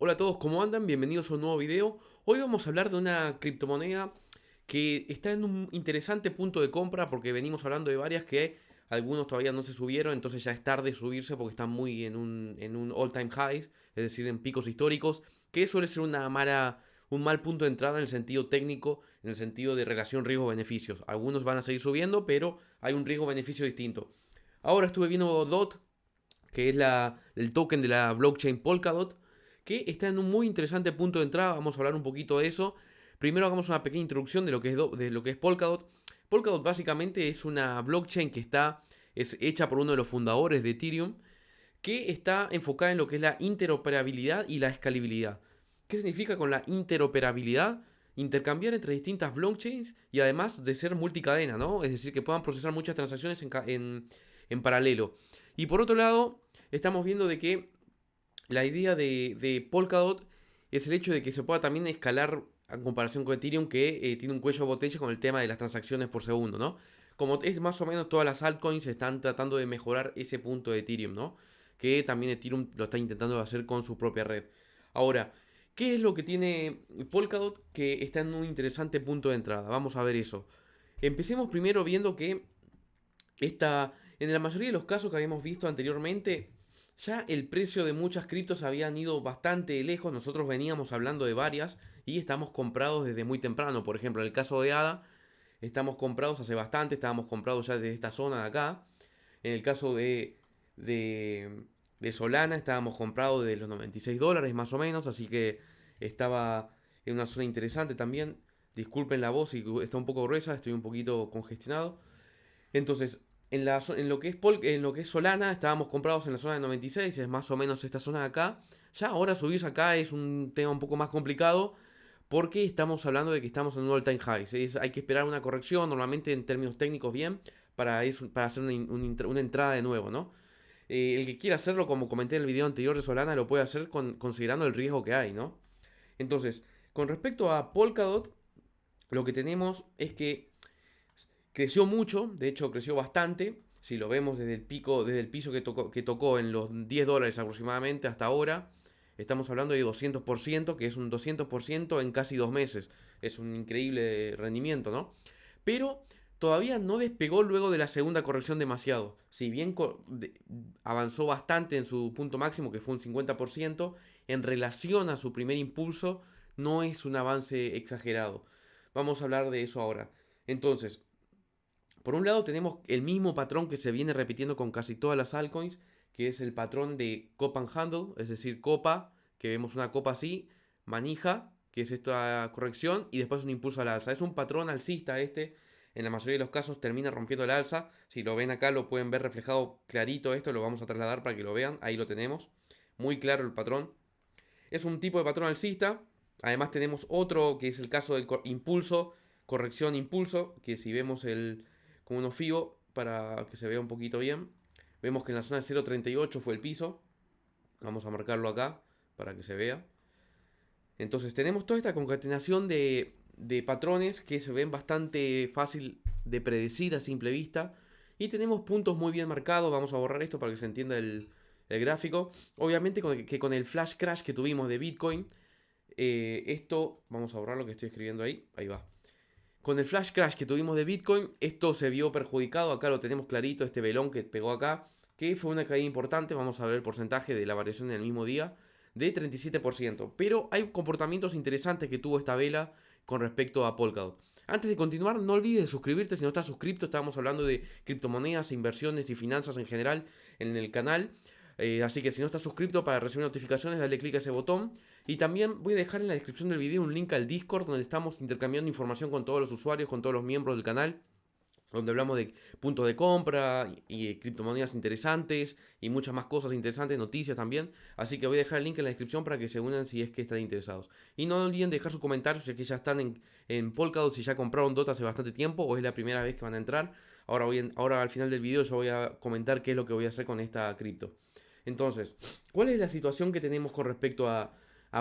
Hola a todos, ¿cómo andan? Bienvenidos a un nuevo video. Hoy vamos a hablar de una criptomoneda que está en un interesante punto de compra porque venimos hablando de varias que algunos todavía no se subieron, entonces ya es tarde subirse porque están muy en un all time highs, es decir, en picos históricos, que suele ser un mal punto de entrada en el sentido técnico, en el sentido de relación riesgo-beneficios. Algunos van a seguir subiendo, pero hay un riesgo-beneficio distinto. Ahora estuve viendo DOT, que es el token de la blockchain Polkadot, que está en un muy interesante punto de entrada. Vamos a hablar un poquito de eso. Primero hagamos una pequeña introducción de lo que es Polkadot. Polkadot básicamente es una blockchain es hecha por uno de los fundadores de Ethereum, que está enfocada en lo que es la interoperabilidad y la escalabilidad. ¿Qué significa con la interoperabilidad? Intercambiar entre distintas blockchains y además de ser multicadena, ¿no? Es decir, que puedan procesar muchas transacciones en paralelo. Y por otro lado, estamos viendo de que la idea de Polkadot es el hecho de que se pueda también escalar en comparación con Ethereum, que tiene un cuello de botella con el tema de las transacciones por segundo, ¿no? Como es más o menos todas las altcoins están tratando de mejorar ese punto de Ethereum, ¿no? Que también Ethereum lo está intentando hacer con su propia red. Ahora, ¿qué es lo que tiene Polkadot que está en un interesante punto de entrada? Vamos a ver eso. Empecemos primero viendo que en la mayoría de los casos que habíamos visto anteriormente, ya el precio de muchas criptos habían ido bastante lejos. Nosotros veníamos hablando de varias y estamos comprados desde muy temprano. Por ejemplo, en el caso de ADA, estamos comprados hace bastante, estábamos comprados ya desde esta zona de acá. En el caso de, de Solana, estábamos comprados de los $96 más o menos, así que estaba en una zona interesante también. Disculpen la voz si está un poco gruesa, estoy un poquito congestionado. Entonces, en lo que es Solana, estábamos comprados en la zona de 96, es más o menos esta zona de acá. Ya ahora subirse acá es un tema un poco más complicado porque estamos hablando de que estamos en un all-time high. Hay que esperar una corrección, normalmente en términos técnicos bien, para hacer una entrada de nuevo, ¿no? El que quiera hacerlo, como comenté en el video anterior de Solana, lo puede hacer considerando el riesgo que hay, ¿no? Entonces, con respecto a Polkadot, lo que tenemos es que creció mucho, de hecho creció bastante. Si lo vemos desde el pico, desde el piso que tocó en los $10 aproximadamente hasta ahora, estamos hablando de 200%, que es un 200% en casi 2 meses. Es un increíble rendimiento, ¿no? Pero todavía no despegó luego de la segunda corrección demasiado. Si bien avanzó bastante en su punto máximo, que fue un 50%, en relación a su primer impulso, no es un avance exagerado. Vamos a hablar de eso ahora. Entonces, por un lado tenemos el mismo patrón que se viene repitiendo con casi todas las altcoins, que es el patrón de Copa and Handle, es decir, copa, que vemos una copa así, manija, que es esta corrección, y después un impulso al alza. Es un patrón alcista este, en la mayoría de los casos termina rompiendo el alza. Si lo ven acá lo pueden ver reflejado clarito esto, lo vamos a trasladar para que lo vean, ahí lo tenemos. Muy claro el patrón. Es un tipo de patrón alcista. Además tenemos otro que es el caso del impulso, corrección, impulso, que si vemos con unos FIBO para que se vea un poquito bien, vemos que en la zona de 0.38 fue el piso. Vamos a marcarlo acá para que se vea. Entonces tenemos toda esta concatenación de patrones que se ven bastante fácil de predecir a simple vista. Y tenemos puntos muy bien marcados. Vamos a borrar esto para que se entienda el gráfico. Obviamente que con el flash crash que tuvimos de Bitcoin, vamos a borrar lo que estoy escribiendo ahí. Ahí va. Con el flash crash que tuvimos de Bitcoin, esto se vio perjudicado. Acá lo tenemos clarito, este velón que pegó acá, que fue una caída importante. Vamos a ver el porcentaje de la variación en el mismo día, de 37%. Pero hay comportamientos interesantes que tuvo esta vela con respecto a Polkadot. Antes de continuar, no olvides suscribirte si no estás suscrito. Estamos hablando de criptomonedas, inversiones y finanzas en general en el canal. Así que si no estás suscrito para recibir notificaciones, dale clic a ese botón. Y también voy a dejar en la descripción del video un link al Discord donde estamos intercambiando información con todos los usuarios, con todos los miembros del canal. Donde hablamos de puntos de compra y criptomonedas interesantes y muchas más cosas interesantes, noticias también. Así que voy a dejar el link en la descripción para que se unan si es que están interesados. Y no olviden dejar sus comentarios si es que ya están en Polkadot, si ya compraron DOT hace bastante tiempo o es la primera vez que van a entrar. Ahora al final del video yo voy a comentar qué es lo que voy a hacer con esta cripto. Entonces, ¿cuál es la situación que tenemos con respecto a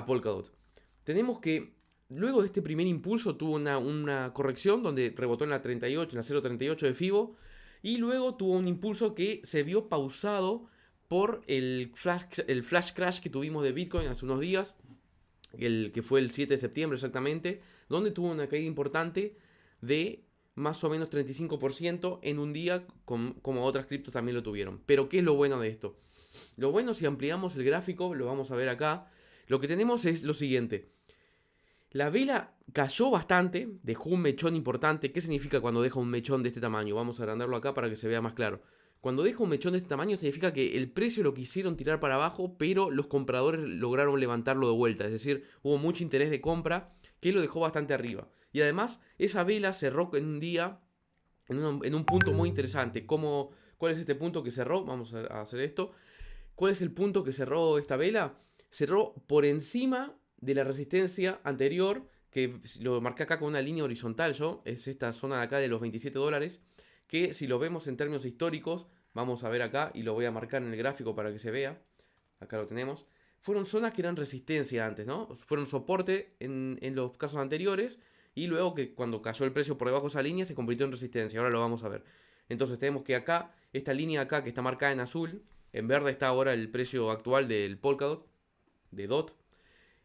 Polkadot? Tenemos que luego de este primer impulso tuvo una corrección donde rebotó en la 38, en la 0.38 de FIBO. Y luego tuvo un impulso que se vio pausado por el flash crash que tuvimos de Bitcoin hace unos días. el que fue el 7 de septiembre exactamente, donde tuvo una caída importante de más o menos 35% en un día, como otras criptos también lo tuvieron. Pero ¿qué es lo bueno de esto? Lo bueno, si ampliamos el gráfico, lo vamos a ver acá, lo que tenemos es lo siguiente. La vela cayó bastante, dejó un mechón importante. ¿Qué significa cuando deja un mechón de este tamaño? Vamos a agrandarlo acá para que se vea más claro. Cuando deja un mechón de este tamaño significa que el precio lo quisieron tirar para abajo, pero los compradores lograron levantarlo de vuelta. Es decir, hubo mucho interés de compra que lo dejó bastante arriba. Y además, esa vela cerró en un día, en un punto muy interesante. ¿Cuál es este punto que cerró? Vamos a hacer esto. ¿Cuál es el punto que cerró esta vela? Cerró por encima de la resistencia anterior, que lo marqué acá con una línea horizontal yo, es esta zona de acá de los 27 dólares, que si lo vemos en términos históricos, vamos a ver acá y lo voy a marcar en el gráfico para que se vea, acá lo tenemos, fueron zonas que eran resistencia antes, ¿no? Fueron soporte en los casos anteriores y luego que cuando cayó el precio por debajo de esa línea se convirtió en resistencia, ahora lo vamos a ver. Entonces tenemos que acá, esta línea acá que está marcada en azul, en verde está ahora el precio actual del Polkadot, de DOT.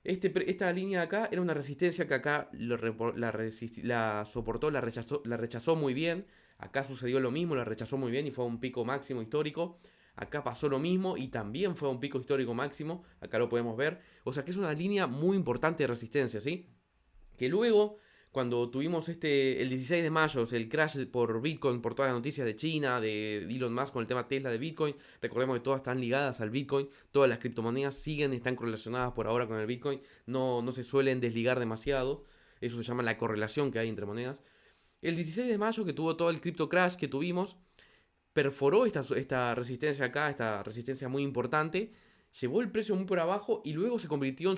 Esta línea de acá era una resistencia que acá la soportó, la rechazó muy bien. Acá sucedió lo mismo, la rechazó muy bien y fue a un pico máximo histórico. Acá pasó lo mismo y también fue a un pico histórico máximo. Acá lo podemos ver. O sea que es una línea muy importante de resistencia, ¿sí? Que luego, cuando tuvimos el 16 de mayo, el crash por Bitcoin, por todas las noticias de China, de Elon Musk con el tema Tesla de Bitcoin, recordemos que todas están ligadas al Bitcoin, todas las criptomonedas están correlacionadas por ahora con el Bitcoin, no se suelen desligar demasiado, eso se llama la correlación que hay entre monedas. El 16 de mayo, que tuvo todo el crypto crash que tuvimos, perforó esta resistencia acá, esta resistencia muy importante, llevó el precio muy por abajo y luego se convirtió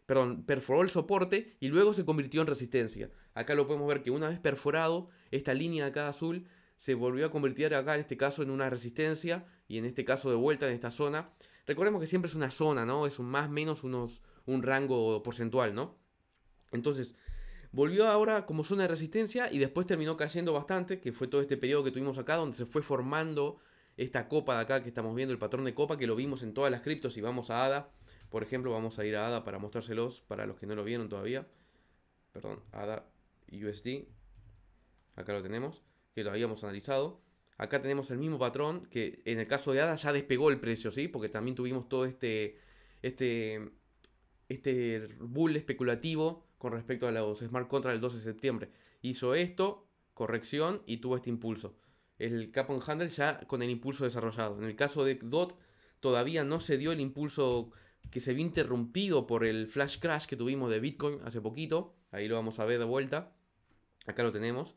perdón, perforó el soporte y luego se convirtió en resistencia. Acá lo podemos ver que una vez perforado, esta línea de acá azul se volvió a convertir acá en este caso en una resistencia y en este caso de vuelta en esta zona. Recordemos que siempre es una zona, ¿no? Es un más o menos un rango porcentual, ¿no? Entonces, volvió ahora como zona de resistencia y después terminó cayendo bastante, que fue todo este periodo que tuvimos acá, donde se fue formando esta copa de acá que estamos viendo, el patrón de copa, que lo vimos en todas las criptos. Si vamos a ADA, por ejemplo, vamos a ir a ADA para mostrárselos, para los que no lo vieron todavía. Perdón, ADA USD. Acá lo tenemos, que lo habíamos analizado. Acá tenemos el mismo patrón, que en el caso de ADA ya despegó el precio, ¿sí? Porque también tuvimos todo este bull especulativo con respecto a los smart contracts del 12 de septiembre. Hizo esto, corrección, y tuvo este impulso. El Cap on Handle ya con el impulso desarrollado. En el caso de DOT todavía no se dio el impulso que se vio interrumpido por el flash crash que tuvimos de Bitcoin hace poquito. Ahí lo vamos a ver de vuelta. Acá lo tenemos.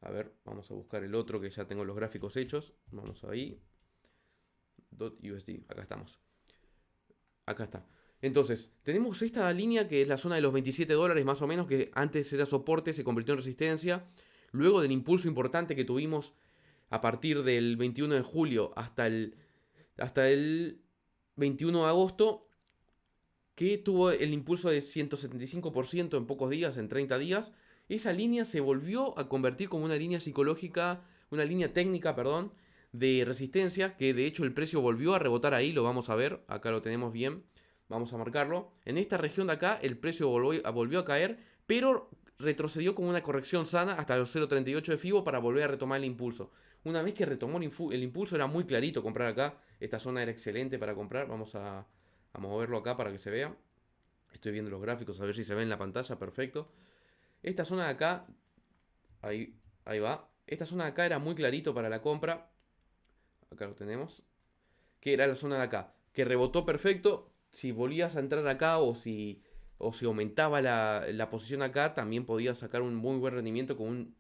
A ver, vamos a buscar el otro que ya tengo los gráficos hechos. Vamos ahí. DOT USD. Acá estamos. Acá está. Entonces, tenemos esta línea que es la zona de los 27 dólares más o menos, que antes era soporte, se convirtió en resistencia. Luego del impulso importante que tuvimos a partir del 21 de julio hasta el 21 de agosto, que tuvo el impulso de 175% en pocos días, en 30 días, esa línea se volvió a convertir como una línea psicológica, una línea técnica, perdón, de resistencia, que de hecho el precio volvió a rebotar ahí, lo vamos a ver, acá lo tenemos bien, vamos a marcarlo. En esta región de acá el precio volvió a caer, pero retrocedió con una corrección sana hasta los 0.38 de FIBO para volver a retomar el impulso. Una vez que retomó el impulso era muy clarito comprar acá, esta zona era excelente para comprar, vamos a moverlo acá para que se vea. Estoy viendo los gráficos a ver si se ve en la pantalla, perfecto. Esta zona de acá, ahí va. Esta zona de acá era muy clarito para la compra. Acá lo tenemos. Que era la zona de acá. Que rebotó perfecto. Si volvías a entrar acá o si aumentaba la posición acá, también podías sacar un muy buen rendimiento con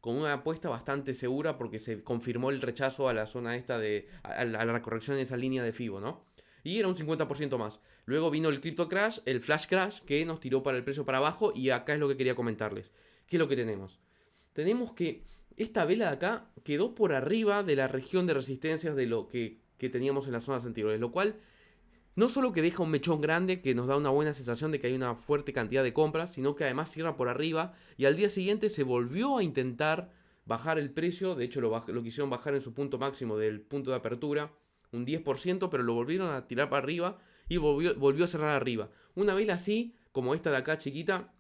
una apuesta bastante segura porque se confirmó el rechazo a la zona esta a la corrección de esa línea de FIBO, ¿no? Y era un 50% más. Luego vino el crypto crash, el flash crash, que nos tiró para el precio para abajo. Y acá es lo que quería comentarles. ¿Qué es lo que tenemos? Tenemos que esta vela de acá quedó por arriba de la región de resistencias de lo que teníamos en las zonas anteriores. Lo cual no solo que deja un mechón grande que nos da una buena sensación de que hay una fuerte cantidad de compras, sino que además cierra por arriba y al día siguiente se volvió a intentar bajar el precio. De hecho lo quisieron bajar en su punto máximo del punto de apertura un 10%, pero lo volvieron a tirar para arriba y volvió a cerrar arriba. Una vela así, como esta de acá chiquita,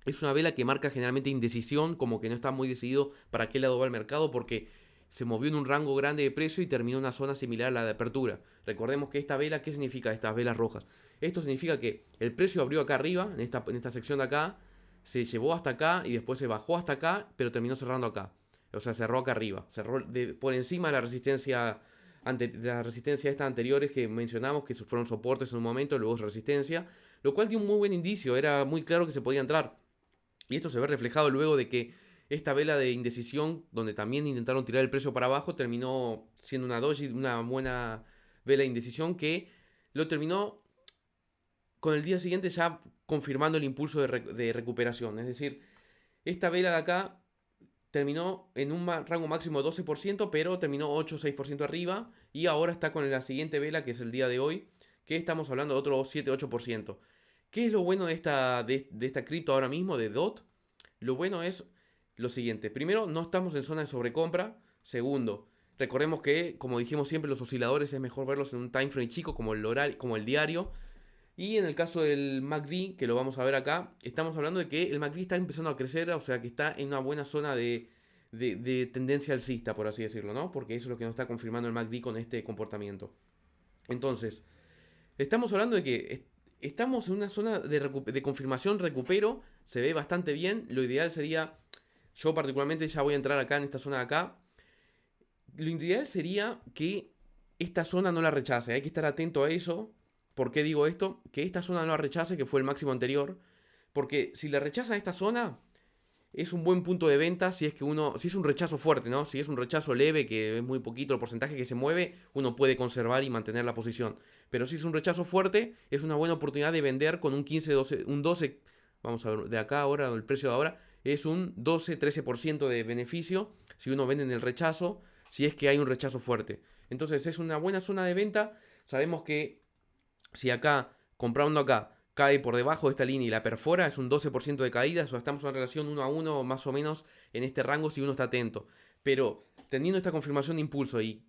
es una vela que marca generalmente indecisión, como que no está muy decidido para qué lado va el mercado, porque se movió en un rango grande de precio y terminó en una zona similar a la de apertura. Recordemos que esta vela, ¿qué significa estas velas rojas? Esto significa que el precio abrió acá arriba, en esta sección de acá, se llevó hasta acá y después se bajó hasta acá, pero terminó cerrando acá. O sea, cerró acá arriba, cerró por encima de la resistencia estas anteriores que mencionamos, que fueron soportes en un momento, luego resistencia, lo cual dio un muy buen indicio, era muy claro que se podía entrar. Y esto se ve reflejado luego de que esta vela de indecisión, donde también intentaron tirar el precio para abajo, terminó siendo una doji, una buena vela de indecisión que lo terminó con el día siguiente ya confirmando el impulso de recuperación. Es decir, esta vela de acá terminó en un rango máximo de 12%, pero terminó 8 o 6% arriba. Y ahora está con la siguiente vela, que es el día de hoy, que estamos hablando de otro 7-8%. ¿Qué es lo bueno de esta cripto ahora mismo, de DOT? Lo bueno es lo siguiente. Primero, no estamos en zona de sobrecompra. Segundo, recordemos que, como dijimos siempre, los osciladores es mejor verlos en un time frame chico como el diario. Y en el caso del MACD, que lo vamos a ver acá, estamos hablando de que el MACD está empezando a crecer, o sea que está en una buena zona de tendencia alcista, por así decirlo, ¿no? Porque eso es lo que nos está confirmando el MACD con este comportamiento. Entonces, estamos hablando de que estamos en una zona de confirmación, recupero, se ve bastante bien. Lo ideal sería, yo particularmente ya voy a entrar acá en esta zona de acá. Lo ideal sería que esta zona no la rechace, hay que estar atento a eso. ¿Por qué digo esto? Que esta zona no la rechace, que fue el máximo anterior. Porque si la rechaza esta zona, es un buen punto de venta si es si es un rechazo fuerte, ¿no? Si es un rechazo leve, que es muy poquito el porcentaje que se mueve, uno puede conservar y mantener la posición. Pero si es un rechazo fuerte, es una buena oportunidad de vender con un 15, 12, un 12, vamos a ver, de acá ahora, el precio de ahora, es un 12, 13% de beneficio si uno vende en el rechazo, si es que hay un rechazo fuerte. Entonces es una buena zona de venta. Sabemos que si acá, comprando acá, cae por debajo de esta línea y la perfora, es un 12% de caída. O sea, estamos en una relación 1 a 1 más o menos en este rango si uno está atento. Pero teniendo esta confirmación de impulso y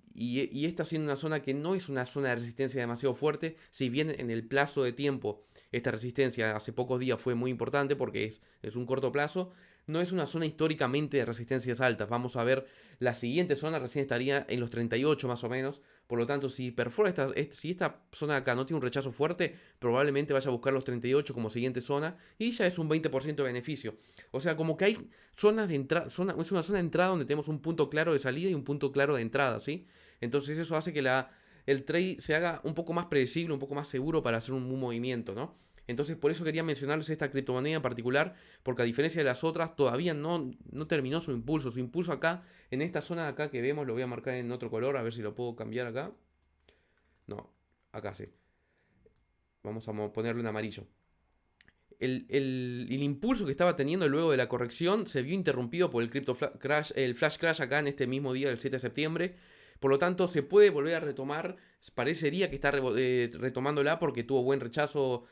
esta siendo una zona que no es una zona de resistencia demasiado fuerte, si bien en el plazo de tiempo esta resistencia hace pocos días fue muy importante porque es un corto plazo, no es una zona históricamente de resistencias altas. Vamos a ver, la siguiente zona recién estaría en los 38 más o menos. Por lo tanto, si perfora si esta zona de acá no tiene un rechazo fuerte, probablemente vaya a buscar los 38 como siguiente zona y ya es un 20% de beneficio. O sea, como que hay zonas de entrada, es una zona de entrada donde tenemos un punto claro de salida y un punto claro de entrada, ¿sí? Entonces eso hace que el trade se haga un poco más predecible, un poco más seguro para hacer un movimiento, ¿no? Entonces por eso quería mencionarles esta criptomoneda en particular, porque a diferencia de las otras todavía no terminó su impulso. Su impulso acá, en esta zona de acá que vemos, lo voy a marcar en otro color, a ver si lo puedo cambiar acá. No, acá sí. Vamos a ponerle un amarillo. El impulso que estaba teniendo luego de la corrección se vio interrumpido por el flash crash acá en este mismo día del 7 de septiembre. Por lo tanto, se puede volver a retomar. Parecería que está retomándola porque tuvo buen rechazo.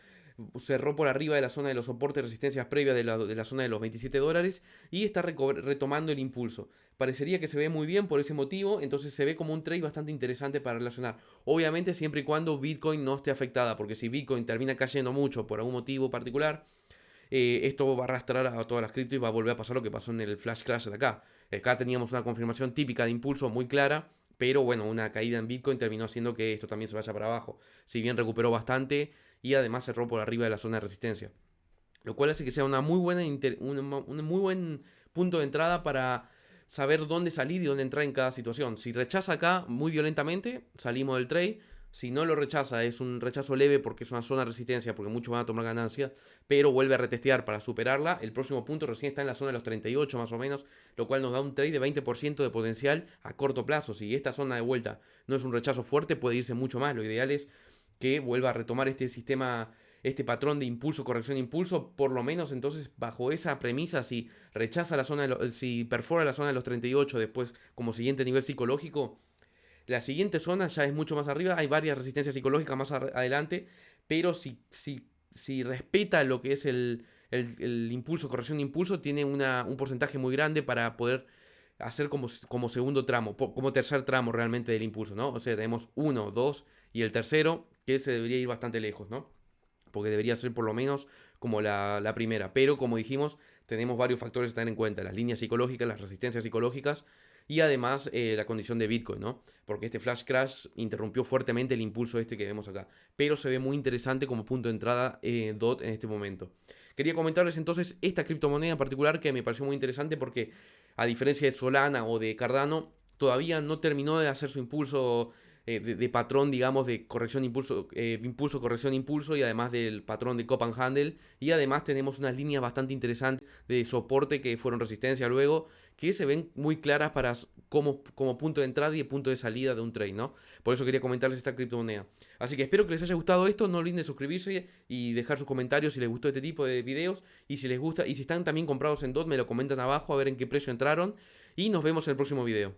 Cerró por arriba de la zona de los soportes de resistencias previas de la zona de los $27 y está retomando el impulso. Parecería que se ve muy bien por ese motivo, entonces se ve como un trade bastante interesante para relacionar. Obviamente siempre y cuando Bitcoin no esté afectada, porque si Bitcoin termina cayendo mucho por algún motivo particular, esto va a arrastrar a todas las criptos y va a volver a pasar lo que pasó en el flash crash de acá. Acá teníamos una confirmación típica de impulso muy clara, pero bueno, una caída en Bitcoin terminó haciendo que esto también se vaya para abajo. Si bien recuperó bastante y además cerró por arriba de la zona de resistencia. Lo cual hace que sea un muy buen punto de entrada para saber dónde salir y dónde entrar en cada situación. Si rechaza acá muy violentamente, salimos del trade. Si no lo rechaza, es un rechazo leve porque es una zona de resistencia, porque muchos van a tomar ganancia, pero vuelve a retestear para superarla. El próximo punto recién está en la zona de los 38 más o menos, lo cual nos da un trade de 20% de potencial a corto plazo. Si esta zona de vuelta no es un rechazo fuerte, puede irse mucho más. Lo ideal es que vuelva a retomar este sistema, este patrón de impulso, corrección, impulso, por lo menos entonces bajo esa premisa, si rechaza la zona, si perfora la zona de los 38 después como siguiente nivel psicológico, la siguiente zona ya es mucho más arriba, hay varias resistencias psicológicas más adelante, pero si respeta lo que es el impulso, corrección de impulso, tiene un porcentaje muy grande para poder hacer como segundo tramo, como tercer tramo realmente del impulso, ¿no? O sea, tenemos 1, 2 y el tercero, que se debería ir bastante lejos, ¿no? Porque debería ser por lo menos como la primera. Pero como dijimos, tenemos varios factores a tener en cuenta: las líneas psicológicas, las resistencias psicológicas y además la condición de Bitcoin, ¿no? Porque este flash crash interrumpió fuertemente el impulso este que vemos acá. Pero se ve muy interesante como punto de entrada DOT en este momento. Quería comentarles entonces esta criptomoneda en particular que me pareció muy interesante porque, a diferencia de Solana o de Cardano, todavía no terminó de hacer su impulso de patrón, digamos, de corrección, impulso, impulso, corrección, impulso, y además del patrón de Cop and Handle. Y además tenemos unas líneas bastante interesantes de soporte que fueron resistencia luego, que se ven muy claras para como punto de entrada y punto de salida de un trade, ¿no? Por eso quería comentarles esta criptomoneda. Así que espero que les haya gustado esto. No olviden suscribirse y dejar sus comentarios si les gustó este tipo de videos. Y si les gusta, y si están también comprados en DOT, me lo comentan abajo a ver en qué precio entraron. Y nos vemos en el próximo video.